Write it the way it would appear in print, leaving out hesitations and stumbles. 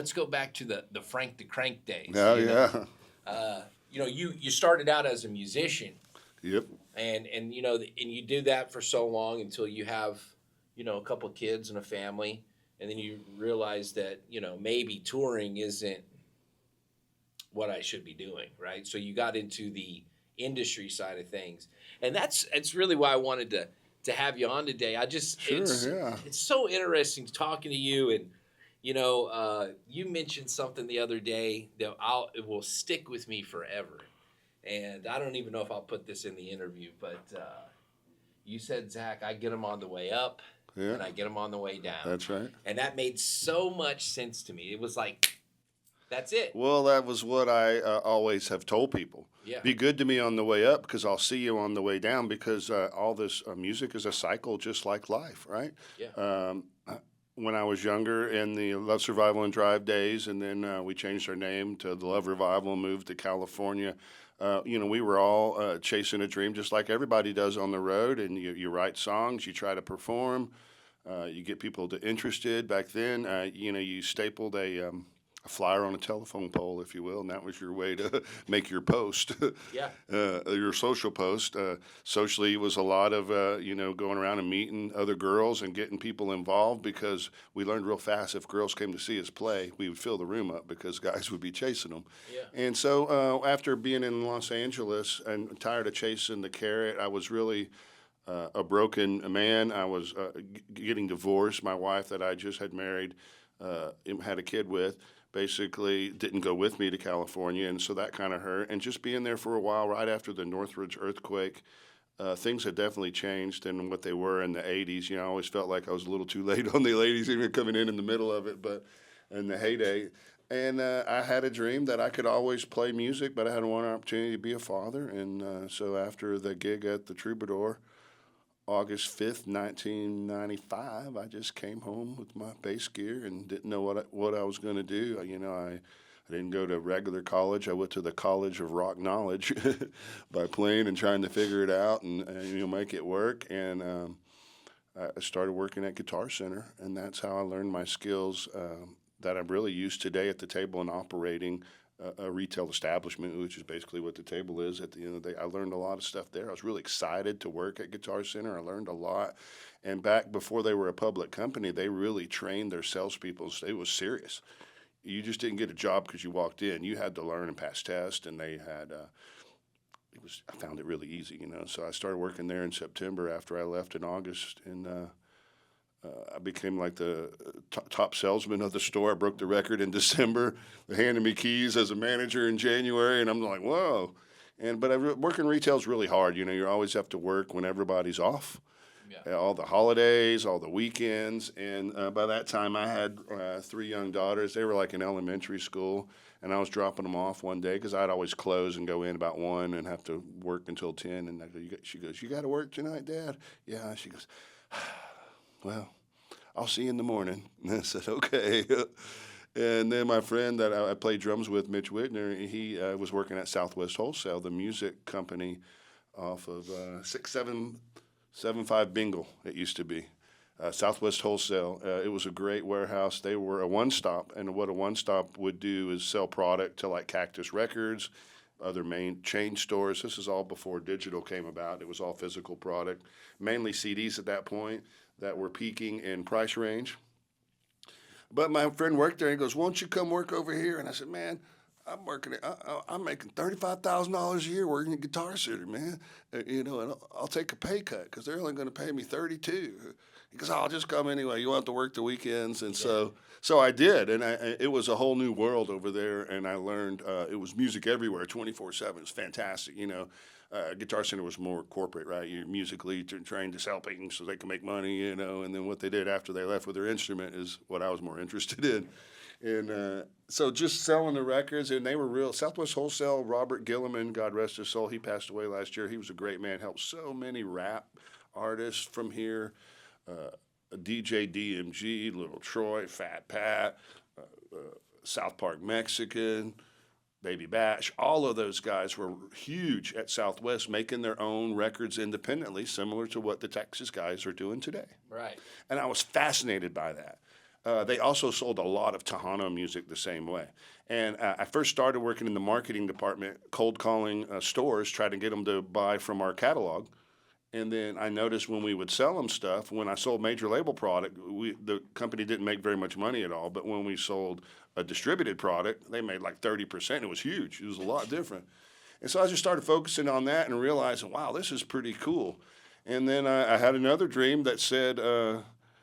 let's go back to the Frank the Crank days. Oh, You started out as a musician. Yep. And and you do that for so long until you have, a couple of kids and a family, and then you realize that, maybe touring isn't what I should be doing, right? So you got into the industry side of things. And that's really why I wanted to have you on today. It's so interesting talking to you, and you mentioned something the other day that it will stick with me forever. And I don't even know if I'll put this in the interview, but you said, Zach, I get them on the way up, and I get them on the way down. That's right. And that made so much sense to me. It was like, that's it. Well, that was what I always have told people. Yeah. Be good to me on the way up because I'll see you on the way down, because all this music is a cycle just like life, right? Yeah. When I was younger in the Love, Survival, and Drive days, and then we changed our name to the Love Revival and moved to California. We were all chasing a dream just like everybody does on the road, and you write songs, you try to perform, you get people interested. Back then, you stapled a flyer on a telephone pole, if you will, and that was your way to make your post. Yeah. Your social post. Socially, it was a lot of, going around and meeting other girls and getting people involved, because we learned real fast if girls came to see us play, we would fill the room up because guys would be chasing them. Yeah. And so after being in Los Angeles and tired of chasing the carrot, I was really a broken man. I was getting divorced. My wife that I just had married, had a kid with, basically didn't go with me to California, and so that kind of hurt. And just being there for a while right after the Northridge earthquake, things had definitely changed than what they were in the 80s. I always felt like I was a little too late on the ladies, even coming in the middle of it, but in the heyday. And I had a dream that I could always play music, but I had one opportunity to be a father. And so after the gig at the Troubadour, August 5th, 1995, I just came home with my bass gear and didn't know what I was going to do. I didn't go to regular college. I went to the College of Rock Knowledge by playing and trying to figure it out and make it work. And I started working at Guitar Center, and that's how I learned my skills that I'm really used today at the table and operating a retail establishment, which is basically what the table is. At the end of the day, I learned a lot of stuff there. I was really excited to work at Guitar Center. I learned a lot. And back before they were a public company, they really trained their salespeople. It was serious. You just didn't get a job because you walked in. You had to learn and pass tests, and they had I found it really easy, So I started working there in September after I left in August, and I became like the top salesman of the store. I broke the record in December. They handed me keys as a manager in January, and I'm like, whoa. But working retail is really hard. You always have to work when everybody's off. Yeah. All the holidays, all the weekends. And by that time, I had 3 young daughters. They were like in elementary school, and I was dropping them off one day because I'd always close and go in about 1 and have to work until 10. And she goes, "You got to work tonight, Dad?" "Yeah." She goes, "Well, I'll see you in the morning." And I said, "Okay." And then my friend that I played drums with, Mitch Whitner, he was working at Southwest Wholesale, the music company off of 6775 Bingle, it used to be. Southwest Wholesale. It was a great warehouse. They were a one-stop, and what a one-stop would do is sell product to like Cactus Records, other main chain stores. This is all before digital came about. It was all physical product, mainly CDs at that point that were peaking in price range. But my friend worked there, and he goes, "Won't you come work over here?" And I said, "Man, I'm making $35,000 a year working at Guitar Center, man. And I'll take a pay cut because they're only going to pay me $32." He goes, "I'll just come anyway. You won't have to work the weekends." And so I did, and it was a whole new world over there, and I learned it was music everywhere, 24/7. It's fantastic, Guitar Center was more corporate, right? You're musically trained to sell things so they can make money, and then what they did after they left with their instrument is what I was more interested in. And so just selling the records, and they were real. Southwest Wholesale, Robert Gilliman, God rest his soul, he passed away last year. He was a great man, helped so many rap artists from here, DJ DMG, Little Troy, Fat Pat, South Park Mexican, Baby Bash. All of those guys were huge at Southwest, making their own records independently, similar to what the Texas guys are doing today. Right. And I was fascinated by that. They also sold a lot of Tejano music the same way. And I first started working in the marketing department, cold calling stores, trying to get them to buy from our catalog. And then I noticed when we would sell them stuff, when I sold major label product, the company didn't make very much money at all. But when we sold a distributed product, they made like 30%. It was huge. It was a lot different. And so I just started focusing on that and realizing, wow, this is pretty cool. And then I had another dream that said,